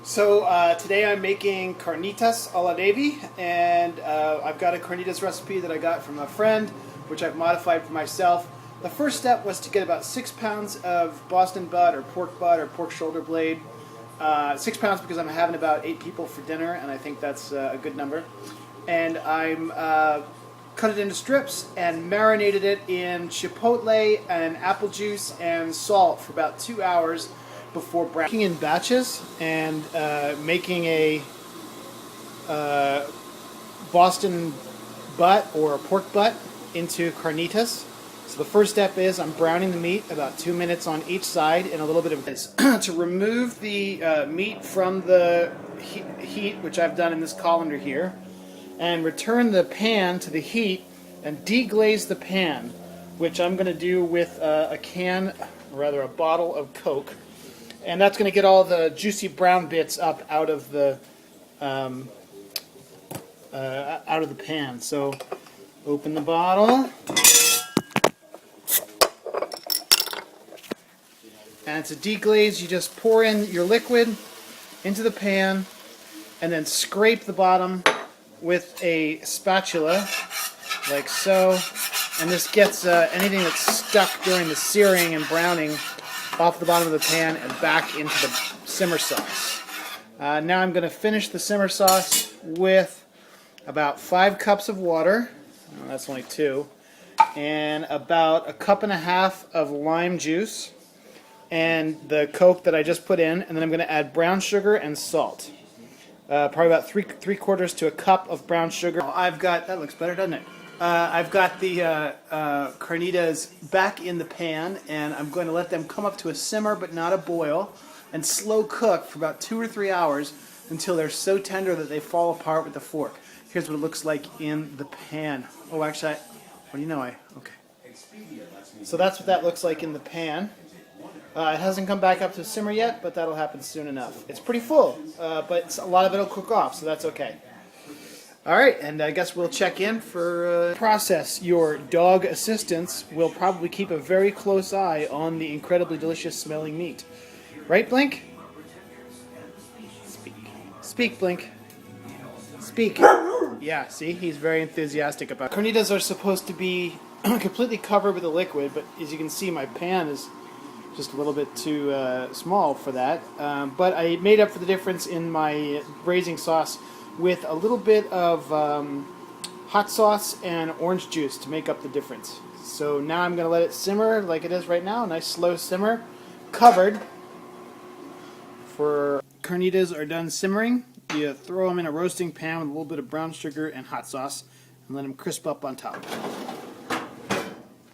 So today I'm making carnitas a la Navy, and I've got a carnitas recipe that I got from a friend, which I've modified for myself. The first step was to get about 6 pounds of Boston butt or pork shoulder blade. 6 pounds because I'm having about 8 people for dinner, and I think that's a good number. And I'm cut it into strips and marinated it in chipotle and apple juice and salt for about 2 hours before browning in batches and making a Boston butt or a pork butt into carnitas. So the first step is I'm browning the meat about 2 minutes on each side in a little bit of this. To remove the meat from the heat, which I've done in this colander here, and return the pan to the heat and deglaze the pan, which I'm going to do with a bottle of Coke. And that's going to get all the juicy brown bits up out of the pan. So open the bottle, and to deglaze, you just pour in your liquid into the pan, and then scrape the bottom with a spatula, like so. And this gets anything that's stuck during the searing and browning off the bottom of the pan and back into the simmer sauce. Now I'm going to finish the simmer sauce with about 5 cups of water. Oh, that's only 2. And about 1.5 cups of lime juice and the Coke that I just put in. And then I'm going to add brown sugar and salt. Probably about 3/4 to a cup of brown sugar. I've got, that looks better, doesn't it? I've got the carnitas back in the pan, and I'm going to let them come up to a simmer but not a boil, and slow cook for about 2 or 3 hours until they're so tender that they fall apart with the fork. Here's what it looks like in the pan. Oh, actually, what do you know? Okay. So that's what that looks like in the pan. It hasn't come back up to a simmer yet, but that'll happen soon enough. It's pretty full, but a lot of it will cook off, so that's okay. All right, and I guess we'll check in for process. Your dog assistants will probably keep a very close eye on the incredibly delicious smelling meat. Right, Blink? Speak. Speak, Blink. Speak. Yeah, see, he's very enthusiastic about it. Carnitas are supposed to be completely covered with a liquid, but as you can see, my pan is just a little bit too small for that. But I made up for the difference in my braising sauce with a little bit of hot sauce and orange juice to make up the difference. So now I'm going to let it simmer like it is right now, a nice slow simmer, covered. For carnitas are done simmering, you throw them in a roasting pan with a little bit of brown sugar and hot sauce and let them crisp up on top.